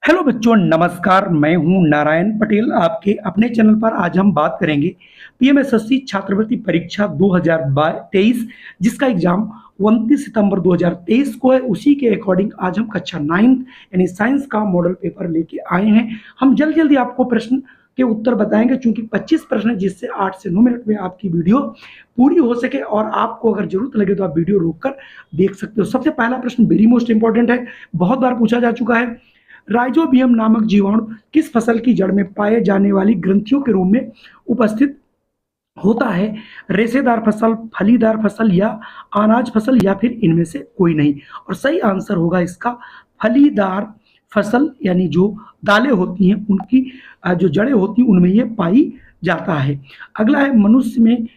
Hello बच्चों, नमस्कार। मैं हूं नारायण पटेल, आपके अपने चैनल पर। आज हम बात करेंगे पीएमएसएससी छात्रवृत्ति परीक्षा 2023 जिसका एग्जाम 29 सितंबर 2023 को है। उसी के अकॉर्डिंग आज हम कक्षा 9 यानी साइंस का मॉडल पेपर लेके आए हैं। हम जल्दी जल्दी आपको प्रश्न के उत्तर बताएंगे, चूंकि 25 प्रश्न है, जिससे 8 से 9 मिनट में आपकी वीडियो पूरी हो सके। और आपको अगर जरूरत लगे तो आप वीडियो रोककर देख सकते हो। सबसे पहला प्रश्न वेरी मोस्ट इंपॉर्टेंट है, बहुत बार पूछा जा चुका है। राइजोबियम नामक जीवाणु किस फसल की जड़ में पाए जाने वाली ग्रंथियों के रूप में उपस्थित होता है? रेशेदार फसल, फलीदार फसल या अनाज फसल, या फिर इनमें से कोई नहीं। और सही आंसर होगा इसका फलीदार फसल, यानी जो दालें होती हैं उनकी जो जड़ें होती हैं उनमें ये पाई जाता है। अगला है, मनुष्य में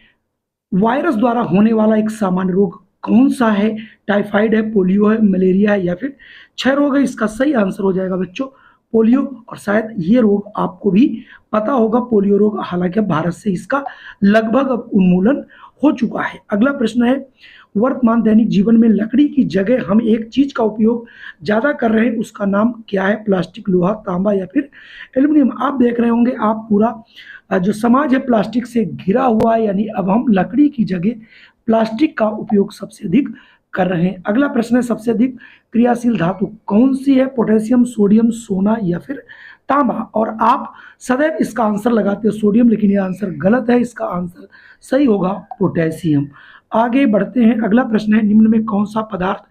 वायरस द्वारा होने वाला एक सामान्य रोग कौन सा है? टाइफाइड है, पोलियो है, मलेरिया है, या फिर क्षय रोग है? इसका सही आंसर हो जाएगा बच्चों पोलियो। और शायद ये रोग आपको भी पता होगा, पोलियो रोग। हालांकि अब भारत से इसका लगभग अब उन्मूलन हो चुका है। अगला प्रश्न है, वर्तमान दैनिक जीवन में लकड़ी की जगह हम एक चीज का उपयोग ज्यादा कर रहे हैं, उसका नाम क्या है? प्लास्टिक, लोहा, तांबा, या फिर एल्यूमिनियम। आप देख रहे होंगे आप पूरा जो समाज है प्लास्टिक से घिरा हुआ है, यानी अब हम लकड़ी की जगह प्लास्टिक का उपयोग सबसे अधिक कर रहे हैं। अगला प्रश्न है, सबसे अधिक क्रियाशील धातु कौन सी है? पोटेशियम, सोडियम, सोना, या फिर तांबा। और आप सदैव इसका आंसर लगाते हो सोडियम, लेकिन यह आंसर गलत है। इसका आंसर सही होगा पोटेशियम। आगे बढ़ते हैं। अगला प्रश्न है, निम्न में कौन सा पदार्थ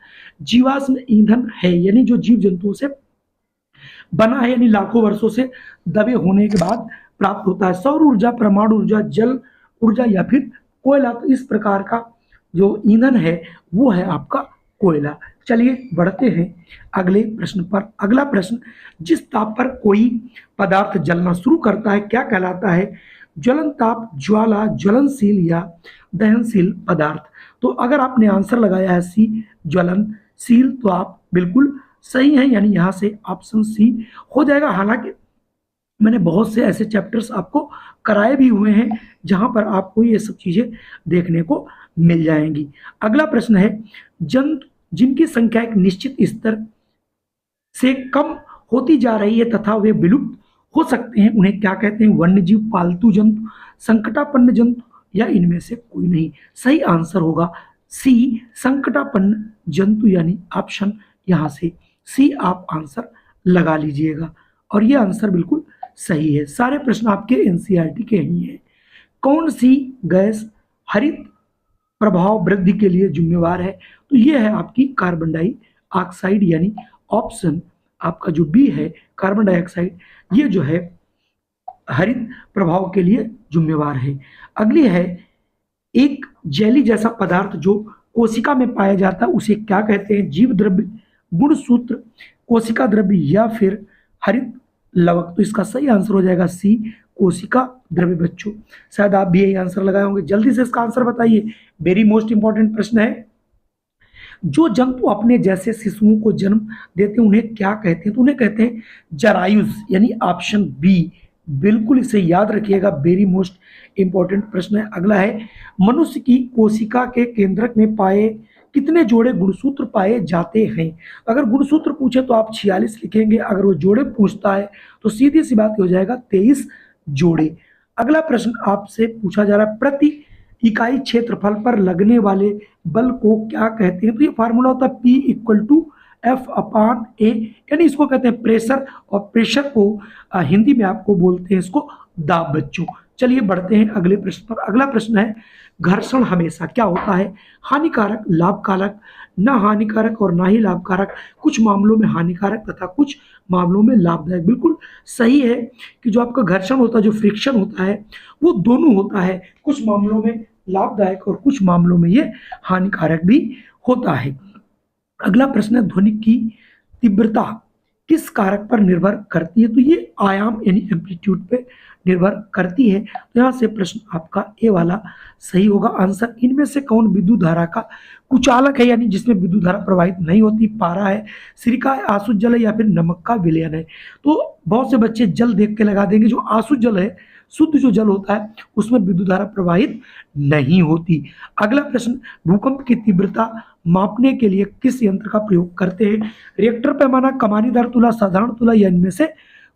जीवाश्म ईंधन है? यानी जो जीव जंतुओं से बना है, यानी लाखों वर्षों से दबे होने के बाद प्राप्त होता है। सौर ऊर्जा, परमाणु ऊर्जा, जल ऊर्जा, या फिर कोयला। तो इस प्रकार का जो ईंधन है वो है आपका कोयला। चलिए बढ़ते हैं अगले प्रश्न पर। अगला प्रश्न, जिस ताप पर कोई पदार्थ जलना शुरू करता है क्या कहलाता है? ज्वलन ताप, ज्वाला, ज्वलनशील, या दहनशील पदार्थ। तो अगर आपने आंसर लगाया है सी ज्वलनशील, तो आप बिल्कुल सही हैं, यानी यहां से ऑप्शन सी हो जाएगा। हालांकि मैंने बहुत से ऐसे चैप्टर्स आपको कराए भी हुए हैं जहां पर आपको ये सब चीजें देखने को मिल जाएंगी। अगला प्रश्न है, जंतु जिनकी संख्या एक निश्चित स्तर से कम होती जा रही है तथा वे विलुप्त हो सकते हैं, उन्हें क्या कहते हैं? वन्यजीव, पालतू जंतु, संकटापन्न जंतु, या इनमें से कोई नहीं। सही आंसर होगा सी संकटापन्न जंतु, यानी ऑप्शन यहां से सी आप आंसर लगा लीजिएगा। और ये आंसर बिल्कुल सही है। सारे प्रश्न आपके एनसीईआरटी के ही हैं। कौन सी गैस हरित प्रभाव वृद्धि के लिए जिम्मेवार है? तो ये है आपकी कार्बन डाइऑक्साइड, यानी ऑप्शन आपका जो बी है कार्बन डाइऑक्साइड, ये जो है हरित प्रभाव के लिए जिम्मेवार है। अगली है, एक जेली जैसा पदार्थ जो कोशिका में पाया जाता है उसे क्या कहते हैं? जीव द्रव्य, गुणसूत्र, कोशिका द्रव्य, या फिर हरित लवक। तो इसका सही आंसर हो जाएगा सी कोशिका द्रव्य। बच्चों शायद आप भी यही आंसर लगाए होंगे, जल्दी से इसका आंसर बताइए। वेरी मोस्ट इंपॉर्टेंट प्रश्न है, जो जंतु अपने जैसे शिशुओं को जन्म देते हैं उन्हें क्या कहते हैं? तो उन्हें कहते हैं जरायुज, यानी ऑप्शन बी। बिल्कुल इसे याद रखिएगा, वेरी मोस्ट इंपॉर्टेंट प्रश्न है। अगला है, मनुष्य की कोशिका के केंद्रक में पाए कितने जोड़े गुणसूत्र पाए जाते हैं? अगर गुणसूत्र पूछे तो आप 46 लिखेंगे, अगर वो जोड़े पूछता है तो सीधी सी बात हो जाएगा 23 जोड़े। अगला प्रश्न आपसे पूछा जा रहा है, प्रति इकाई क्षेत्रफल पर लगने वाले बल को क्या कहते हैं? तो ये फार्मूला होता है P इक्वल टू एफ अपान ए, यानी इसको कहते हैं प्रेशर। और प्रेशर को हिंदी में आपको बोलते हैं इसको दाब। बच्चों चलिए बढ़ते हैं अगले प्रश्न पर। अगला प्रश्न है, घर्षण हमेशा क्या होता है? हानिकारक, लाभकारक, ना हानिकारक और ना ही लाभकारक, कुछ मामलों में हानिकारक तथा कुछ मामलों में लाभदायक। बिल्कुल सही है कि जो आपका घर्षण होता है, जो फ्रिक्शन होता है, वो दोनों होता है, कुछ मामलों में लाभदायक और कुछ मामलों में ये हानिकारक भी होता है। अगला प्रश्न है, ध्वनि की तीव्रता किस कारक पर निर्भर करती है? तो ये आयाम यानी एम्पलीट्यूड पे निर्भर करती है। तो यहाँ से प्रश्न आपका ए वाला सही होगा आंसर। इनमें से कौन विद्युत धारा का कुचालक है, यानी जिसमें विद्युत धारा प्रवाहित नहीं होती? पारा है, सिरका है, आसुत जल है, या फिर नमक का विलयन है। तो बहुत से बच्चे जल देख के लगा देंगे। जो आसुत जल है, शुद्ध जो जल होता है, उसमें विद्युत धारा प्रवाहित नहीं होती। अगला प्रश्न, भूकंप की तीव्रता मापने के लिए किस यंत्र का प्रयोग करते हैं? रिएक्टर पैमाना, कमानीदार तुला, साधारण तुला, या इनमें से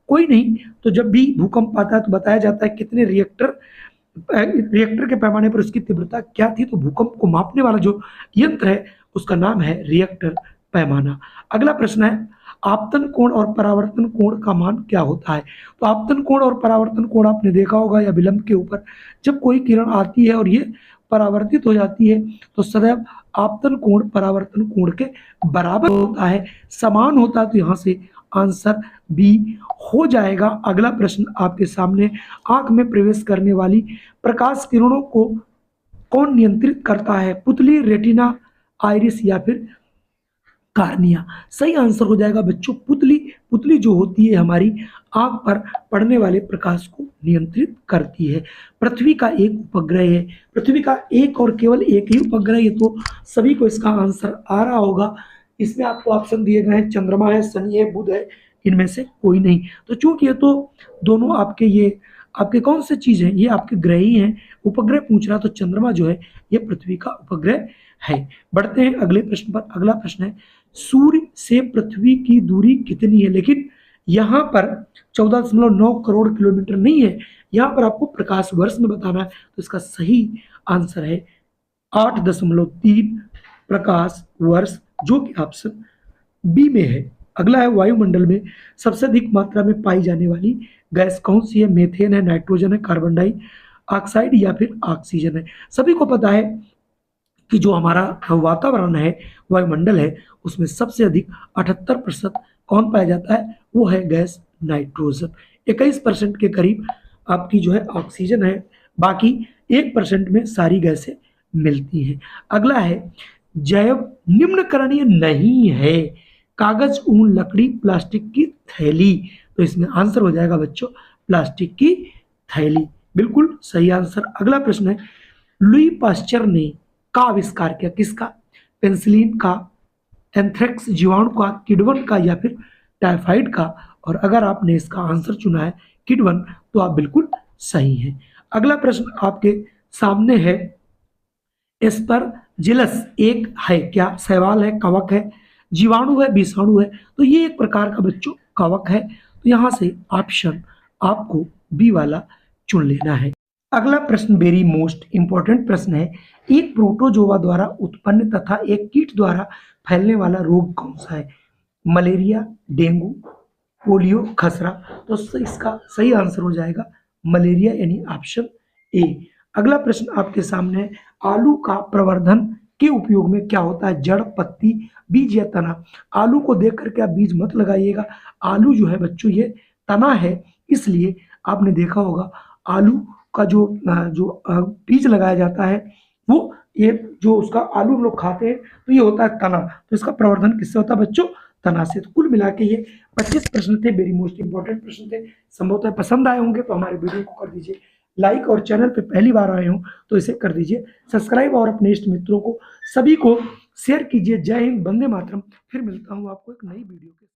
कोई नहीं? तो जब भी भूकंप आता है तो बताया जाता है कितने रिएक्टर के पैमाने पर उसकी तीव्रता क्या थी। तो भूकंप को मापने वाला जो यंत्र है उसका नाम है रिएक्टर पैमाना। अगला प्रश्न है, आपतन कोण और परावर्तन कोण का मान क्या होता है? तो आपतन कोण और परावर्तन कोण आपने देखा होगा, या विलंब के ऊपर जब कोई किरण आती है और ये परावर्तित हो जाती है तो सदैव आपतन कोण परावर्तन कोण के बराबर होता है, समान होता है। तो यहाँ से आंसर बी हो जाएगा। अगला प्रश्न आपके सामने, आंख में प्रवेश करने वाली प्रकाश किरणों को कौन नियंत्रित करता है? पुतली, रेटिना, आइरिस, या फिर कार्निया? सही आंसर हो जाएगा बच्चों पुतली। पुतली जो होती है हमारी आंख पर पड़ने वाले प्रकाश को नियंत्रित करती है। पृथ्वी का एक उपग्रह है, पृथ्वी का एक और केवल एक ही उपग्रह है, तो सभी को इसका आंसर आ रहा होगा। इसमें आपको ऑप्शन दिए गए हैं, चंद्रमा है, शनि है, बुध है, इनमें से कोई नहीं। तो चूंकि ये तो दोनों आपके कौन से चीज है, ये आपके ग्रह ही हैं। उपग्रह पूछ रहा तो चंद्रमा जो है ये पृथ्वी का उपग्रह है। बढ़ते हैं अगले प्रश्न पर। अगला प्रश्न है, सूर्य से पृथ्वी की दूरी कितनी है? लेकिन यहाँ पर 14.9 करोड़ किलोमीटर नहीं है, यहाँ पर आपको प्रकाश वर्ष में बताना है। तो इसका सही आंसर है 8.3 प्रकाश वर्ष, जो कि ऑप्शन बी में है। अगला है, वायुमंडल में सबसे अधिक मात्रा में पाई जाने वाली गैस कौन सी है? मीथेन है, नाइट्रोजन है, कार्बन डाइऑक्साइड, या फिर ऑक्सीजन है? सभी को पता है कि जो हमारा वातावरण है, वायुमंडल है, उसमें सबसे अधिक 78% कौन पाया जाता है? वो है गैस नाइट्रोजन। 21% के करीब आपकी जो है ऑक्सीजन है, बाकी 1% में सारी गैसें मिलती हैं। अगला है, जैव निम्नकरणीय नहीं है? कागज, ऊन, लकड़ी, प्लास्टिक की थैली? तो इसमें आंसर हो जाएगा बच्चों प्लास्टिक की थैली, बिल्कुल सही आंसर। अगला प्रश्न है, लुई पास्चर ने का आविष्कार किया? किसका? पेंसिलिन का, एंथ्रेक्स जीवाणु का, किडवन का, या फिर टाइफाइड का? और अगर आपने इसका आंसर चुना है किडवन, तो आप बिल्कुल सही हैं। अगला प्रश्न आपके सामने है, एस्परजिलस एक है क्या? शैवाल है, कवक है, जीवाणु है, विषाणु है? तो ये एक प्रकार का बच्चों कवक है। तो यहाँ से ऑप्शन आपको बी वाला चुन लेना है। अगला प्रश्न वेरी मोस्ट इंपॉर्टेंट प्रश्न है, एक प्रोटोजोआ द्वारा उत्पन्न तथा एक कीट द्वारा फैलने वाला रोग कौन सा है? मलेरिया, डेंगू, पोलियो, खसरा? तो इसका सही आंसर हो जाएगा मलेरिया, यानी ऑप्शन ए। अगला प्रश्न आपके सामने है, आलू का प्रवर्धन के उपयोग में क्या होता है? जड़, पत्ती, बीज, या तना? आलू को देख करके आप बीज मत लगाइएगा। आलू जो है बच्चों ये तना है, इसलिए आपने देखा होगा आलू का जो बीज लगाया जाता है, वो ये जो उसका आलू हम लोग खाते हैं तो ये होता है तना। तो इसका प्रवर्धन किससे होता है बच्चों? तना से। तो कुल मिला के ये 25 प्रश्न थे, वेरी मोस्ट इंपॉर्टेंट प्रश्न थे। संभवतः पसंद आए होंगे तो हमारे वीडियो को कर दीजिए लाइक, और चैनल पे पहली बार आए हो तो इसे कर दीजिए सब्सक्राइब, और अपने इष्ट मित्रों को सभी को शेयर कीजिए। जय हिंद, वंदे मातरम। फिर मिलता हूँ आपको एक नई वीडियो के